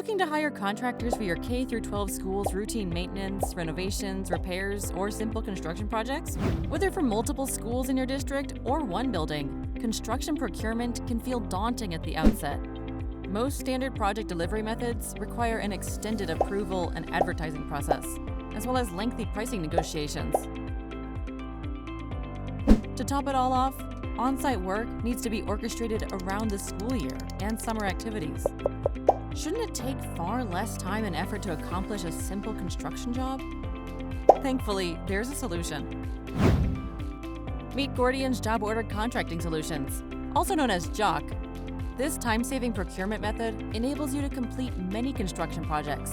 looking to hire contractors for your K-12 schools' routine maintenance, renovations, repairs, or simple construction projects? Whether for multiple schools in your district or one building, construction procurement can feel daunting at the outset. Most standard project delivery methods require an extended approval and advertising process, as well as lengthy pricing negotiations. To top it all off, on-site work needs to be orchestrated around the school year and summer activities. Shouldn't it take far less time and effort to accomplish a simple construction job? Thankfully, there's a solution. Meet Gordian's Job Order Contracting Solutions, also known as JOC. This time-saving procurement method enables you to complete many construction projects,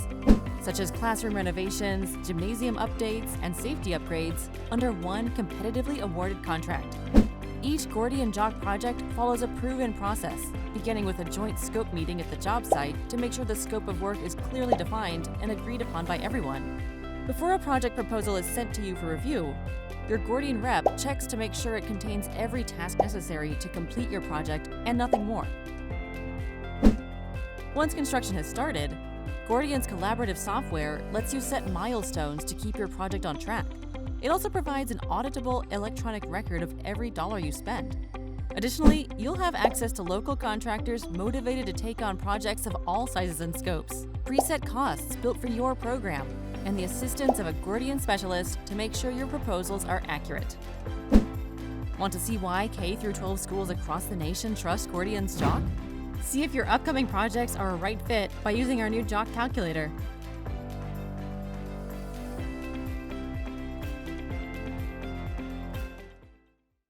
such as classroom renovations, gymnasium updates, and safety upgrades, under one competitively awarded contract. Each Gordian JOC project follows a proven process, beginning with a joint scope meeting at the job site to make sure the scope of work is clearly defined and agreed upon by everyone. Before a project proposal is sent to you for review, your Gordian rep checks to make sure it contains every task necessary to complete your project and nothing more. Once construction has started, Gordian's collaborative software lets you set milestones to keep your project on track. It also provides an auditable electronic record of every dollar you spend. Additionally, you'll have access to local contractors motivated to take on projects of all sizes and scopes, preset costs built for your program, and the assistance of a Gordian specialist to make sure your proposals are accurate. Want to see why K-12 schools across the nation trust Gordian's JOC? See if your upcoming projects are a right fit by using our new JOC calculator.